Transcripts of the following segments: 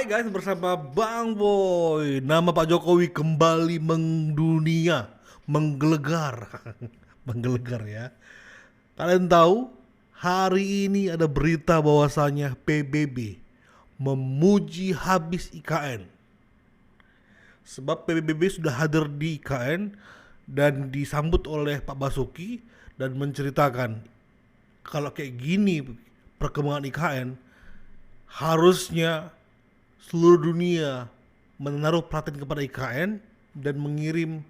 Guys, bersama Bang Boy. Nama Pak Jokowi kembali mendunia, menggelegar. Menggelegar ya. Kalian tahu, hari ini ada berita bahwasanya PBB memuji habis IKN. Sebab PBB sudah hadir di IKN dan disambut oleh Pak Basuki dan menceritakan kalau kayak gini perkembangan IKN, harusnya seluruh dunia menaruh perhatian kepada IKN dan mengirim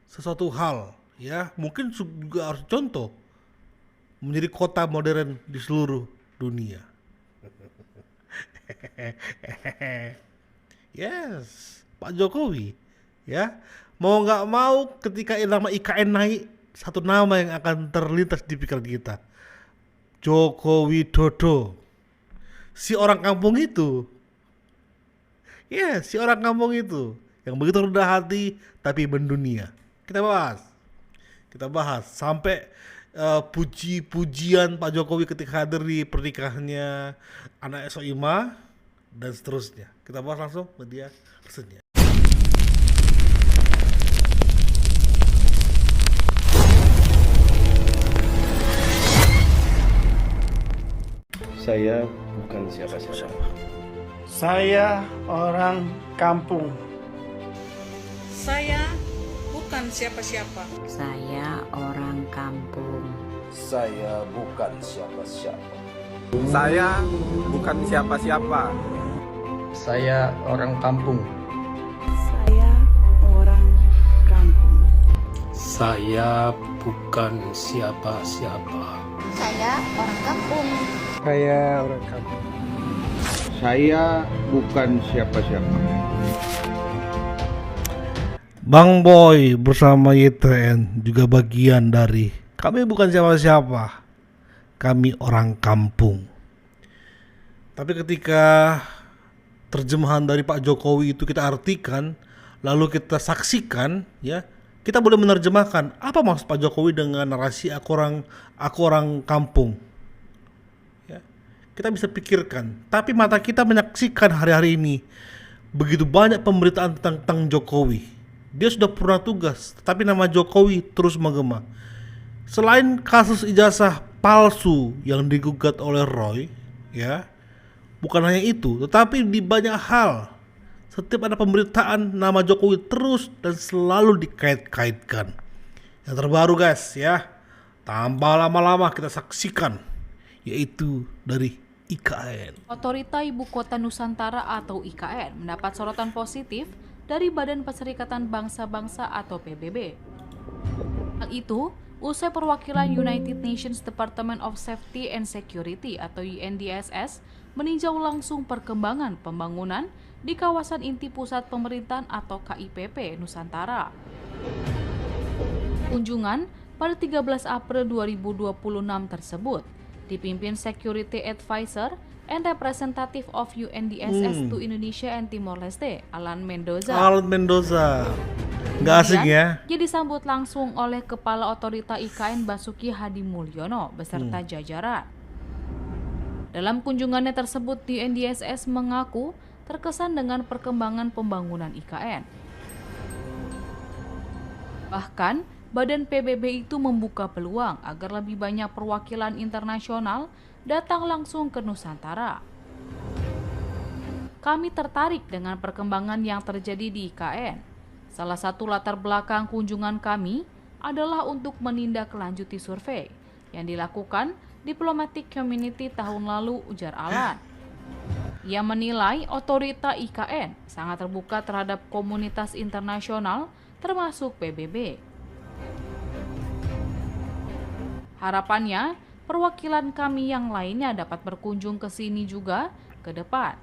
sesuatu hal, ya mungkin juga harus contoh menjadi kota modern di seluruh dunia. Yes, Pak Jokowi, ya mau nggak mau ketika nama IKN naik, satu nama yang akan terlintas di pikiran kita, Joko Widodo, si orang kampung itu. Ya, si orang kampung itu yang begitu rendah hati tapi mendunia. Kita bahas sampai puji-pujian Pak Jokowi ketika hadir di pernikahannya anak SOIMA dan seterusnya. Kita bahas langsung media resenya. Saya bukan siapa-siapa. Saya orang kampung. Saya bukan siapa-siapa. Saya orang kampung. Saya bukan siapa-siapa. Saya bukan siapa-siapa. Saya orang kampung. Saya orang kampung. Saya bukan siapa-siapa. Saya orang kampung. Saya orang kampung. Saya bukan siapa-siapa. Bang Boy bersama YTN juga bagian dari kami bukan siapa-siapa. Kami orang kampung. Tapi ketika terjemahan dari Pak Jokowi itu kita artikan, lalu kita saksikan, ya, kita boleh menerjemahkan apa maksud Pak Jokowi dengan narasi aku orang kampung. Ya, kita bisa pikirkan, tapi mata kita menyaksikan hari-hari ini begitu banyak pemberitaan tentang Jokowi. Dia sudah purna tugas, tetapi nama Jokowi terus menggema. Selain kasus ijazah palsu yang digugat oleh Roy, ya, bukan hanya itu, tetapi di banyak hal setiap ada pemberitaan nama Jokowi terus dan selalu dikait-kaitkan. Yang terbaru guys, ya, tanpa lama-lama kita saksikan, yaitu dari IKN. Otorita Ibu Kota Nusantara atau IKN mendapat sorotan positif dari Badan Perserikatan Bangsa-Bangsa atau PBB. Hal itu usai perwakilan United Nations Department of Safety and Security atau UNDSS meninjau langsung perkembangan pembangunan di kawasan inti pusat pemerintahan atau KIPP Nusantara. Kunjungan pada 13 April 2026 tersebut dipimpin Security Advisor and Representative of UNDSS to Indonesia and Timor Leste, Alan Mendoza. Nggak asing ya? Dia disambut langsung oleh Kepala Otorita IKN Basuki Hadi Mulyono beserta jajaran. Dalam kunjungannya tersebut, UNDSS mengaku terkesan dengan perkembangan pembangunan IKN. Bahkan, Badan PBB itu membuka peluang agar lebih banyak perwakilan internasional datang langsung ke Nusantara. Kami tertarik dengan perkembangan yang terjadi di IKN. Salah satu latar belakang kunjungan kami adalah untuk menindaklanjuti survei yang dilakukan Diplomatic Community tahun lalu, ujar Alan. Ia menilai otorita IKN sangat terbuka terhadap komunitas internasional termasuk PBB. Harapannya, perwakilan kami yang lainnya dapat berkunjung ke sini juga ke depan,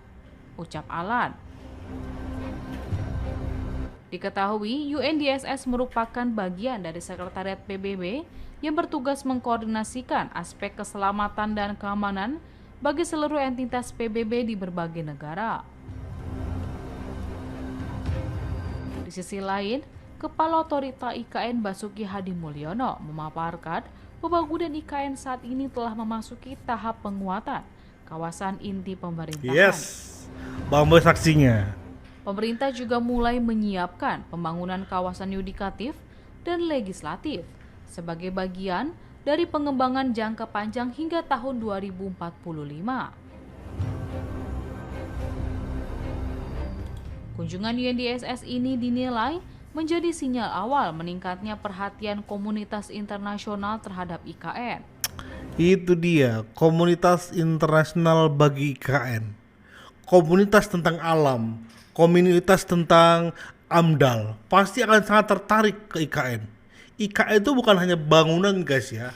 ucap Alan. Diketahui UNDSS merupakan bagian dari Sekretariat PBB yang bertugas mengkoordinasikan aspek keselamatan dan keamanan bagi seluruh entitas PBB di berbagai negara. Di sisi lain, Kepala Otorita IKN Basuki Hadi Mulyono memaparkan pembangunan IKN saat ini telah memasuki tahap penguatan kawasan inti pemerintahan. Yes, Bang Boy saksinya. Pemerintah juga mulai menyiapkan pembangunan kawasan yudikatif dan legislatif sebagai bagian dari pengembangan jangka panjang hingga tahun 2045. Kunjungan UNDSS ini dinilai menjadi sinyal awal meningkatnya perhatian komunitas internasional terhadap IKN. Itu dia, komunitas internasional bagi IKN. Komunitas tentang alam, komunitas tentang AMDAL pasti akan sangat tertarik ke IKN. IKN itu bukan hanya bangunan guys ya,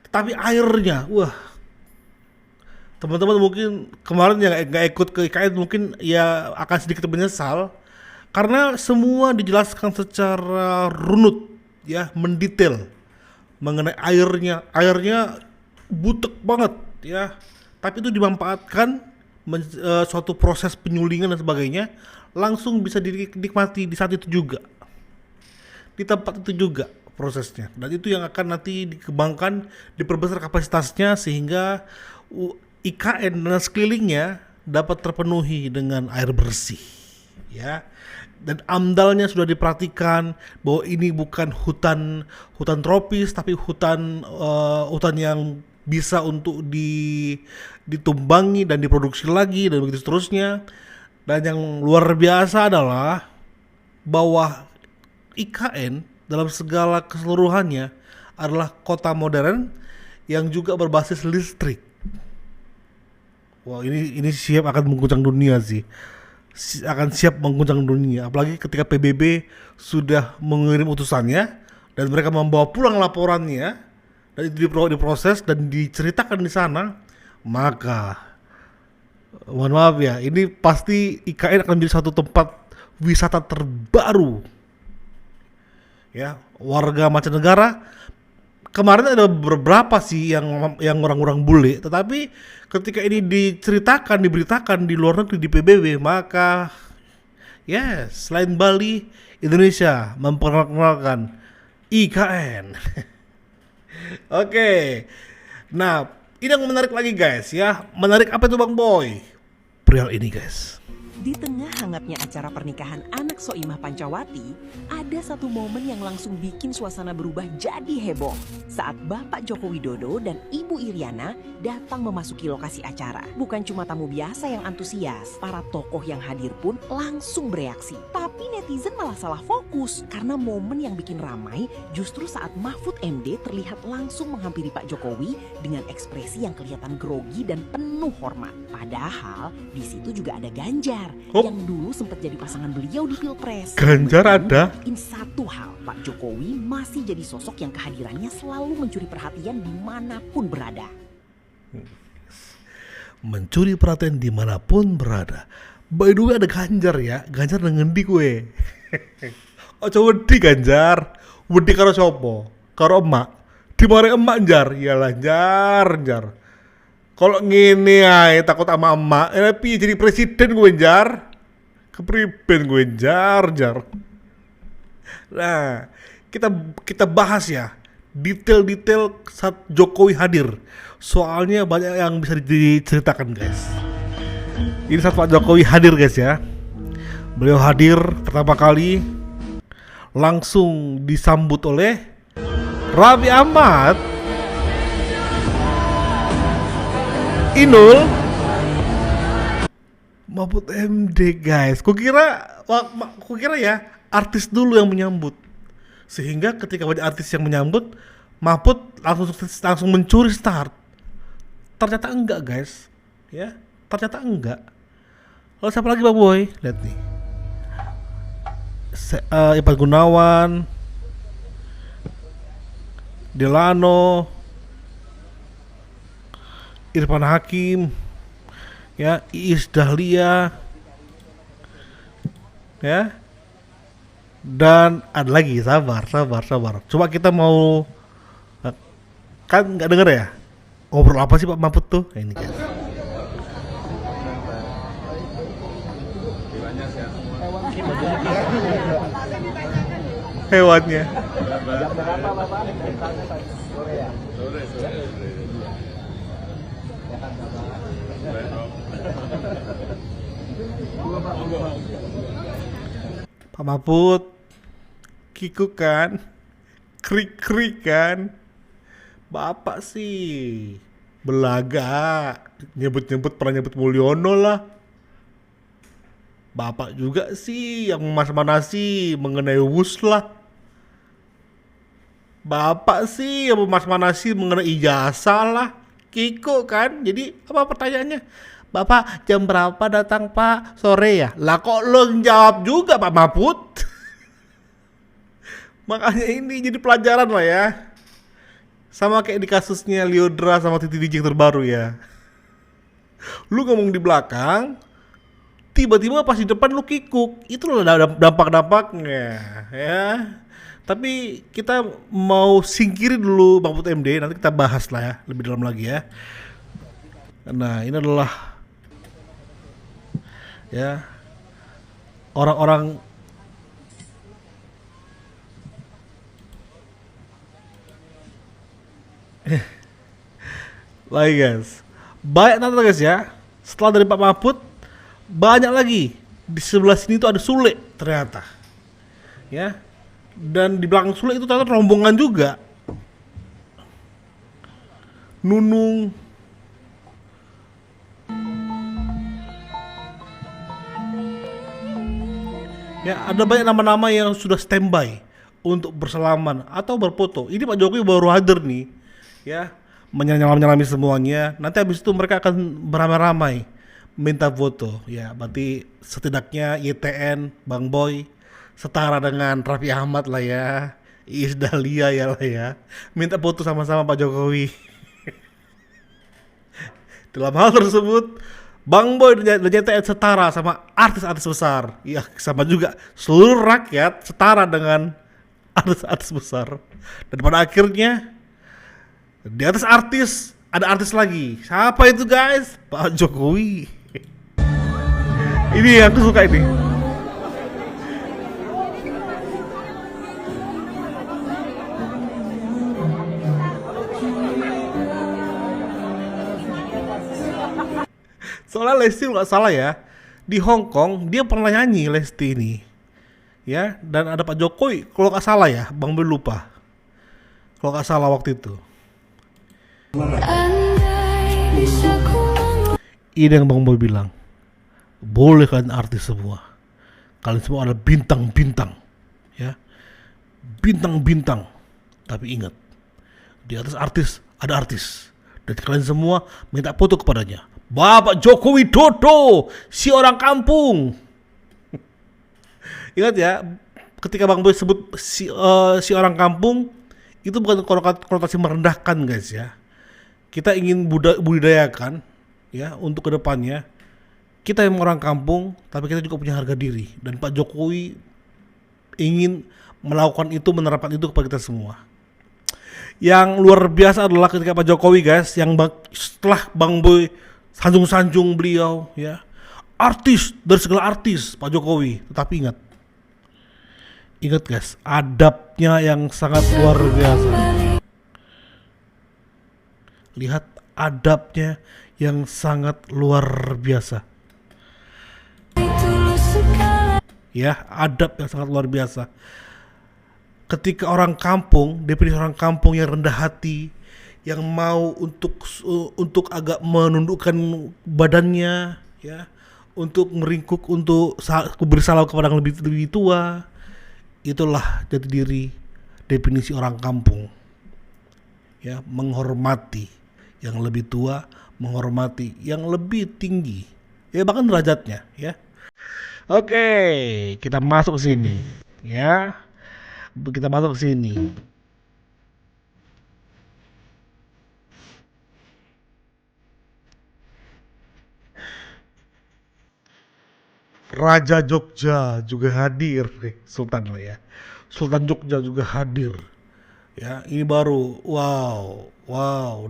tetapi airnya. Wah, teman-teman mungkin kemarin yang nggak ikut ke IKN mungkin ya akan sedikit menyesal karena semua dijelaskan secara runut ya, mendetail mengenai airnya. Airnya butek banget ya, tapi itu dimanfaatkan suatu proses penyulingan dan sebagainya, langsung bisa dinikmati di saat itu juga, di tempat itu juga prosesnya, dan itu yang akan nanti dikembangkan, diperbesar kapasitasnya sehingga IKN dan sekelilingnya dapat terpenuhi dengan air bersih ya. Dan AMDAL-nya sudah diperhatikan bahwa ini bukan hutan tropis, tapi hutan yang bisa untuk ditumbangi dan diproduksi lagi dan begitu seterusnya. Dan yang luar biasa adalah bahwa IKN dalam segala keseluruhannya adalah kota modern yang juga berbasis listrik. Wah, ini siap akan mengguncang dunia sih. Akan siap mengguncang dunia, apalagi ketika PBB sudah mengirim utusannya dan mereka membawa pulang laporannya dan itu diproses dan diceritakan di sana, maka mohon maaf ya, ini pasti IKN akan menjadi satu tempat wisata terbaru ya. Warga mancanegara kemarin ada beberapa sih yang orang-orang bule, tetapi ketika ini diberitakan di luar negeri, di PBB, maka yes, selain Bali, Indonesia memperkenalkan IKN. Oke. Nah, ini yang menarik lagi guys ya. Menarik apa itu Bang Boy? Perihal ini guys. Di tengah hangatnya acara pernikahan anak Soimah Pancawati, ada satu momen yang langsung bikin suasana berubah jadi heboh saat Bapak Joko Widodo dan Ibu Iriana datang memasuki lokasi acara. Bukan cuma tamu biasa yang antusias, para tokoh yang hadir pun langsung bereaksi. Tapi netizen malah salah fokus karena momen yang bikin ramai justru saat Mahfud MD terlihat langsung menghampiri Pak Jokowi dengan ekspresi yang kelihatan grogi dan penuh hormat. Padahal di situ juga ada Ganjar yang dulu sempat jadi pasangan beliau di Pilpres. Ganjar ada. Satu hal, Pak Jokowi masih jadi sosok yang kehadirannya selalu mencuri perhatian dimanapun berada. Mencuri perhatian dimanapun berada. By the way ada Ganjar ya. Ganjar ngendi gue. Oh coba wedi Ganjar. Wedi karo sopo? Karo emak. Dimare emak Jar. Yalah Jar. Kalau ngene ae takut sama emak, tapi jadi presiden gue Jar. Kepriben gue Jar. Nah, kita bahas ya detail-detail saat Jokowi hadir. Soalnya banyak yang bisa diceritakan guys. Ini saat Pak Jokowi hadir guys ya. Beliau hadir pertama kali langsung disambut oleh Raffi Ahmad, Inul, Mahfud MD guys. Kukira ya artis dulu yang menyambut, sehingga ketika banyak artis yang menyambut, Mahfud langsung mencuri start. Ternyata enggak guys, ya ternyata enggak. Lalu siapa lagi Bang Boy? Lihat nih, Ipan Gunawan, Delano, Irfan Hakim, ya Iis Dahlia, ya, dan ada lagi. Sabar. Coba kita mau, kan nggak denger ya ngobrol apa sih Pak Mahfud tuh? Ini guys. Hewannya. Pak Mahfud, kikuk kan, krik-krik kan. Bapak sih belaga, nyebut-nyebut pernah nyebut Mulyono lah. Bapak juga sih yang memas-manasi mengenai Wus lah. Bapak sih yang memas-manasi mengenai ijazah lah. Kiko kan, jadi apa pertanyaannya? Bapak jam berapa datang Pak? Sore ya? Lah kok lo jawab juga Pak Mahfud? Makanya ini jadi pelajaran lah ya. Sama kayak di kasusnya Lyodra sama Titi DJ yang terbaru ya. Lu ngomong di belakang, tiba-tiba pas di depan lu kikuk. Itu loh dampak-dampaknya ya. Tapi kita mau singkirin dulu Mahfud MD, nanti kita bahas lah ya lebih dalam lagi ya. Nah ini adalah ya orang-orang lagi guys, banyak nanti guys ya. Setelah dari Pak Mahfud, banyak lagi di sebelah sini tuh ada Sule ternyata ya. Dan di belakang Sule itu ternyata rombongan juga. Nunung, ya ada banyak nama-nama yang sudah standby untuk bersalaman atau berfoto. Ini Pak Jokowi baru hadir nih ya, menyalami semuanya. Nanti habis itu mereka akan beramai-ramai minta foto ya. Berarti setidaknya YTN, Bang Boy setara dengan Raffi Ahmad lah ya, Iis Dahlia ya lah ya, minta foto sama-sama Pak Jokowi. Dalam hal tersebut Bang Boy dan YTN setara sama artis-artis besar. Ya sama juga seluruh rakyat setara dengan artis-artis besar. Dan pada akhirnya di atas artis ada artis lagi. Siapa itu guys? Pak Jokowi. Ini yang aku suka ini. Soalnya Lesti nggak salah ya, di Hong Kong dia pernah nyanyi Lesti ini, ya. Dan ada Pak Jokowi, kalau nggak salah ya, Bang Boy lupa, kalau nggak salah waktu itu. Ini yang Bang Boy bilang, boleh kalian artis semua, kalian semua ada bintang-bintang, ya, bintang-bintang. Tapi ingat, di atas artis ada artis, dan kalian semua minta foto kepadanya. Bapak Joko Widodo, si orang kampung. Ingat ya, ketika Bang Boy sebut si orang kampung, itu bukan konotasi merendahkan guys ya. Kita ingin budidayakan ya untuk kedepannya. Kita yang orang kampung, tapi kita juga punya harga diri. Dan Pak Jokowi ingin melakukan itu, menerapkan itu kepada kita semua. Yang luar biasa adalah ketika Pak Jokowi guys, yang setelah Bang Boy sanjung-sanjung beliau ya, artis dari segala artis Pak Jokowi, tetapi ingat guys, adabnya yang sangat luar biasa. Lihat adabnya yang sangat luar biasa ya, adab yang sangat luar biasa. Ketika orang kampung, definisi orang kampung yang rendah hati, yang mau untuk agak menundukkan badannya ya, untuk meringkuk, untuk bersalah kepada yang lebih tua, itulah jati diri definisi orang kampung ya, menghormati yang lebih tua, menghormati yang lebih tinggi ya, bahkan derajatnya ya. Oke, kita masuk ke sini ya, kita masuk ke sini. Raja Jogja juga hadir, Sultan lah ya. Sultan Jogja juga hadir. Ya, ini baru wow,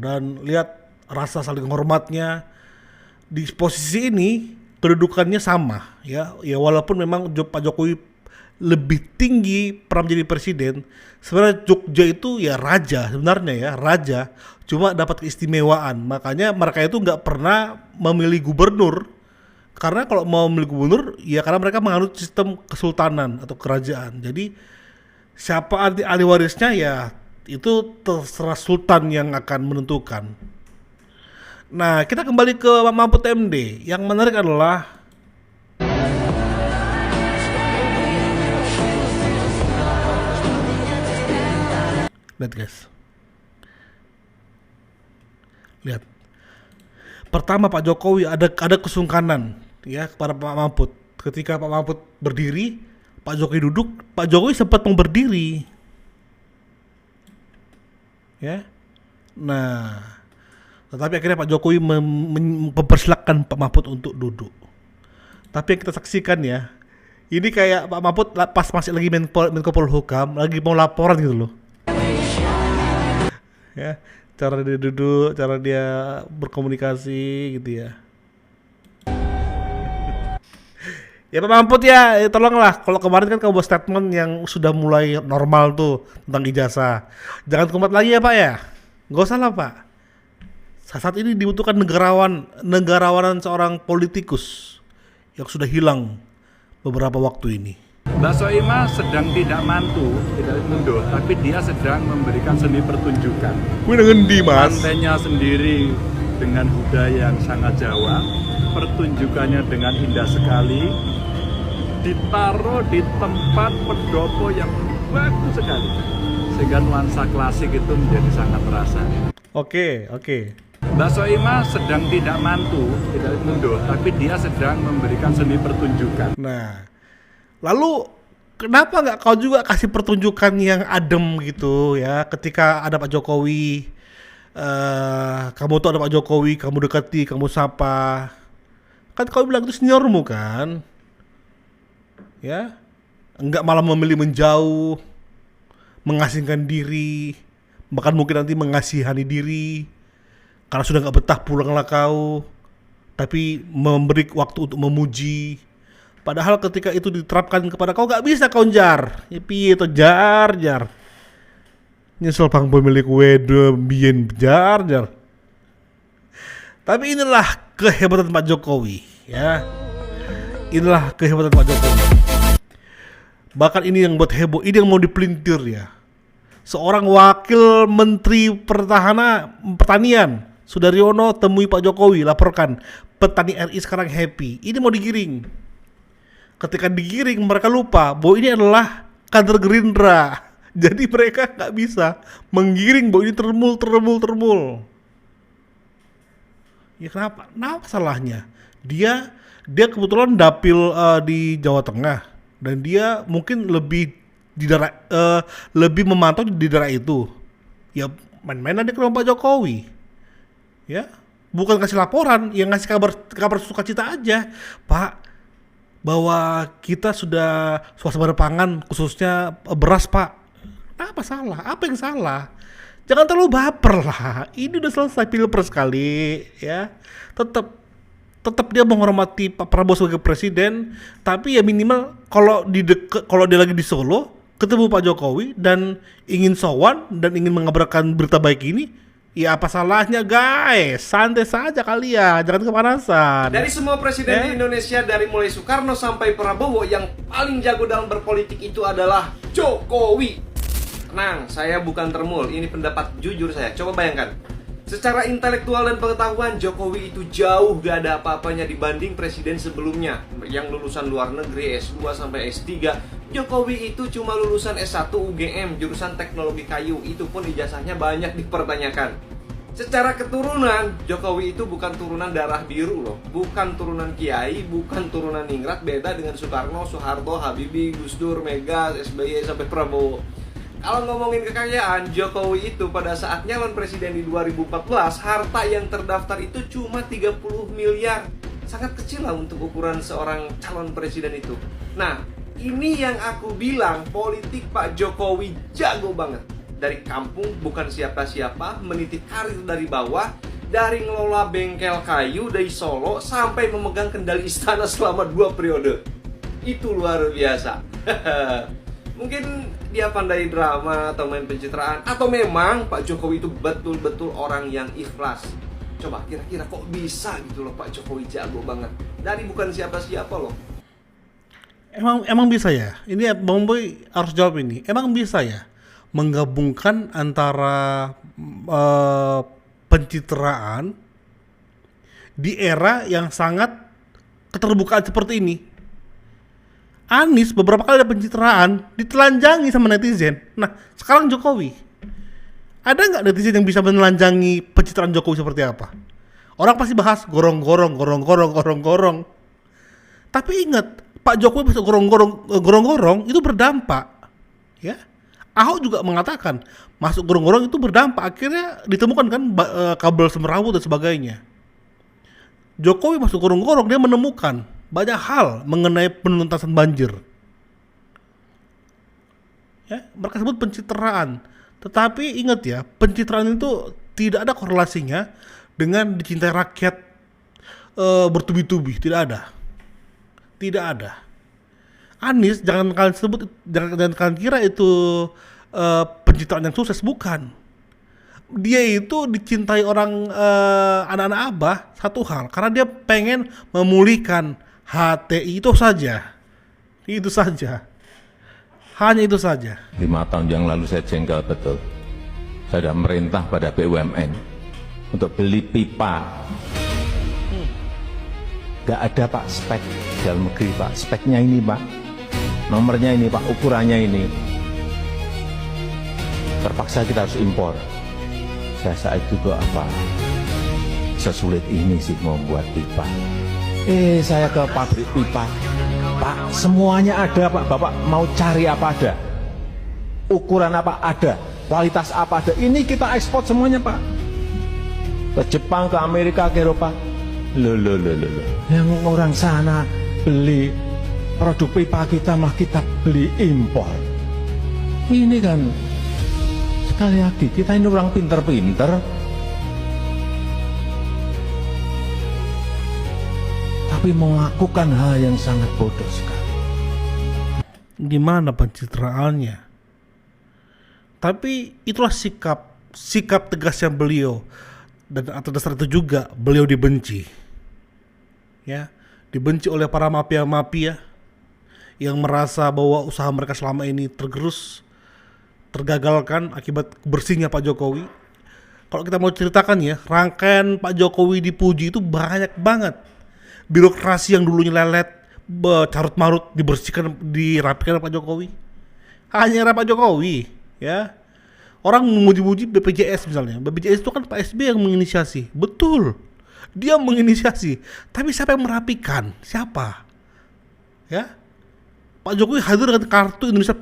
dan lihat rasa saling hormatnya. Di posisi ini kedudukannya sama ya. Ya walaupun memang Pak Jokowi lebih tinggi pernah menjadi presiden, sebenarnya Jogja itu ya raja sebenarnya ya, raja, cuma dapat keistimewaan. Makanya mereka itu nggak pernah memilih gubernur Karena kalau mau memilih gubernur, ya karena mereka menganut sistem kesultanan atau kerajaan. Jadi siapa ahli warisnya ya itu terserah sultan yang akan menentukan. Nah, kita kembali ke Pak Mahfud MD. Yang menarik adalah lihat guys. Lihat. Pertama Pak Jokowi ada kesungkanan ya kepada Pak Mahfud. Ketika Pak Mahfud berdiri, Pak Jokowi duduk, Pak Jokowi sempat mau berdiri. Ya. Nah, tetapi akhirnya Pak Jokowi mempersilahkan Pak Mahfud untuk duduk. Tapi yang kita saksikan ya, ini kayak Pak Mahfud pas masih lagi Menko Polhukam, lagi mau laporan gitu loh. Ya, cara dia duduk, cara dia berkomunikasi gitu ya. Ya Pak Mahfud ya, tolonglah. Kalau kemarin kan kamu buat statement yang sudah mulai normal tuh tentang ijazah. Jangan kumat lagi ya Pak ya. Gak usah lah Pak. Saat ini dibutuhkan negarawanan seorang politikus yang sudah hilang beberapa waktu ini. Mbak Soimah sedang tidak mantu, tidak mundur, tapi dia sedang memberikan seni pertunjukan. Wih ngendi Mas? Pantainya sendiri dengan budaya yang sangat Jawa, pertunjukannya dengan indah sekali, ditaruh di tempat pendopo yang bagus sekali, sehingga nuansa klasik itu menjadi sangat terasa. Oke. Mbak Soimah sedang tidak mantu, tidak mundur, tapi dia sedang memberikan seni pertunjukan. Nah, lalu kenapa nggak kau juga kasih pertunjukan yang adem gitu ya? Ketika ada Pak Jokowi, kamu tuh ada Pak Jokowi, kamu dekati, kamu sapa. Kan kau bilang itu seniormu kan? Ya, enggak malah memilih menjauh, mengasingkan diri, bahkan mungkin nanti mengasihani diri karena sudah nggak betah pulanglah kau, tapi memberi waktu untuk memuji. Padahal ketika itu diterapkan kepada kau nggak bisa kau jar, piye to jar. Nyesel bang pemilik wedo bien jar. Tapi inilah kehebatan Pak Jokowi, ya. Inilah kehebatan Pak Jokowi. Bahkan ini yang buat heboh, ini yang mau dipelintir ya. Seorang wakil Menteri Pertanian, Sudaryono temui Pak Jokowi, laporkan petani RI sekarang happy. Ini mau digiring. Ketika digiring mereka lupa bahwa ini adalah kader Gerindra. Jadi mereka nggak bisa menggiring bahwa ini termul. Ya kenapa? Nah salahnya? Dia kebetulan dapil di Jawa Tengah dan dia mungkin lebih di daerah lebih memantau di daerah itu. Ya main-mainan dia ke rumah Pak Jokowi. Ya, bukan kasih laporan, yang ngasih kabar sukacita aja, Pak, bahwa kita sudah swasembada pangan khususnya beras, Pak. Apa salah? Apa yang salah? Jangan terlalu baper lah. Ini udah selesai pilpres kali, ya. Tetap dia menghormati Pak Prabowo sebagai presiden, tapi ya minimal kalau dia lagi di Solo ketemu Pak Jokowi dan ingin sowan dan ingin mengabarkan berita baik ini, ya apa salahnya guys, santai saja kalian, jangan kepanasan. Dari semua presiden di Indonesia, dari mulai Soekarno sampai Prabowo, yang paling jago dalam berpolitik itu adalah Jokowi. Tenang, saya bukan termul, ini pendapat jujur saya. Coba bayangkan, secara intelektual dan pengetahuan, Jokowi itu jauh gak ada apa-apanya dibanding presiden sebelumnya yang lulusan luar negeri, S2 sampai S3. Jokowi itu cuma lulusan S1 UGM, jurusan teknologi kayu, itu pun ijazahnya banyak dipertanyakan. Secara keturunan, Jokowi itu bukan turunan darah biru loh, bukan turunan Kiai, bukan turunan Ningrat, beda dengan Soekarno, Soeharto, Habibie, Gus Dur, Mega, SBY sampai Prabowo. Kalau ngomongin kekayaan, Jokowi itu pada saat nyalon presiden di 2014, harta yang terdaftar itu cuma 30 miliar. Sangat kecil lah untuk ukuran seorang calon presiden itu. Nah, ini yang aku bilang, politik Pak Jokowi jago banget. Dari kampung, bukan siapa-siapa, meniti karir dari bawah, dari ngelola bengkel kayu dari Solo, sampai memegang kendali istana selama 2 periode. Itu luar biasa. Mungkin dia pandai drama atau main pencitraan, atau memang Pak Jokowi itu betul-betul orang yang ikhlas. Coba kira-kira kok bisa gitu loh Pak Jokowi jago banget. Dari bukan siapa-siapa loh. Emang bisa ya? Ini Bang Boy harus jawab ini. Emang bisa ya menggabungkan antara pencitraan di era yang sangat keterbukaan seperti ini? Anies beberapa kali ada pencitraan ditelanjangi sama netizen. Nah, sekarang Jokowi. Ada nggak netizen yang bisa menelanjangi pencitraan Jokowi seperti apa? Orang pasti bahas gorong-gorong. Tapi ingat, Pak Jokowi masuk gorong-gorong itu berdampak, ya. Ahok juga mengatakan masuk gorong-gorong itu berdampak. Akhirnya ditemukan kan kabel semrawut dan sebagainya. Jokowi masuk gorong-gorong, dia menemukan banyak hal mengenai penuntasan banjir. Ya, mereka sebut pencitraan. Tetapi ingat ya, pencitraan itu tidak ada korelasinya dengan dicintai rakyat bertubi-tubi, tidak ada. Anies jangan kalian kira itu pencitraan yang sukses, bukan. Dia itu dicintai orang anak-anak Abah satu hal, karena dia pengen memulihkan HTI, itu saja. Hanya itu saja. 5 tahun yang lalu saya jengkel betul. Saya sudah merintah pada BUMN untuk beli pipa. Gak ada Pak spek dalam negeri Pak. Speknya ini Pak. Nomornya ini Pak. Ukurannya ini. Terpaksa kita harus impor. Saya saat itu apa? Sesulit ini sih membuat pipa. Saya ke pabrik pipa. Pak, semuanya ada Pak. Bapak mau cari apa ada? Ukuran apa ada? Kualitas apa ada? Ini kita ekspor semuanya Pak. Ke Jepang, ke Amerika, ke Eropa. Loh. Yang orang sana beli produk pipa kita, malah kita beli impor. Ini kan, sekali lagi, kita ini orang pinter-pinter. Tapi melakukan hal yang sangat bodoh sekali. Gimana pencitraannya? Tapi itulah sikap tegasnya beliau, dan atas dasar itu juga beliau dibenci. Ya, dibenci oleh para mafia-mafia yang merasa bahwa usaha mereka selama ini tergagalkan akibat bersihnya Pak Jokowi. Kalau kita mau ceritakan ya, rangkaian Pak Jokowi dipuji itu banyak banget. Birokrasi yang dulunya lelet, carut-marut dibersihkan, dirapikan Pak Jokowi. Hanya era Pak Jokowi, ya. Orang memuji-muji BPJS misalnya. BPJS itu kan Pak SBY yang menginisiasi. Betul. Dia menginisiasi. Tapi siapa yang merapikan? Siapa? Ya. Pak Jokowi hadir dengan kartu Indonesia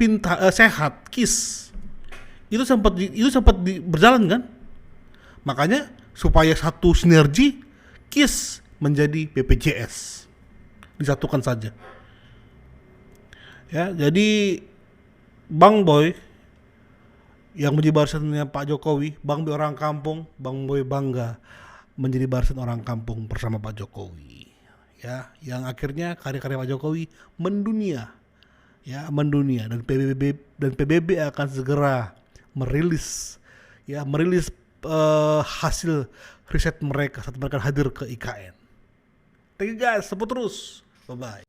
Sehat, KIS. Itu sempat berjalan kan? Makanya supaya satu sinergi, KIS menjadi BPJS, disatukan saja. Ya, jadi Bang Boy yang menjadi barisannya Pak Jokowi, Bang Boy orang kampung, Bang Boy bangga menjadi barisan orang kampung bersama Pak Jokowi. Ya, yang akhirnya karya-karya Pak Jokowi mendunia. Ya, mendunia, dan PBB akan segera merilis hasil riset mereka saat mereka hadir ke IKN. Thank you guys, support terus. Bye-bye.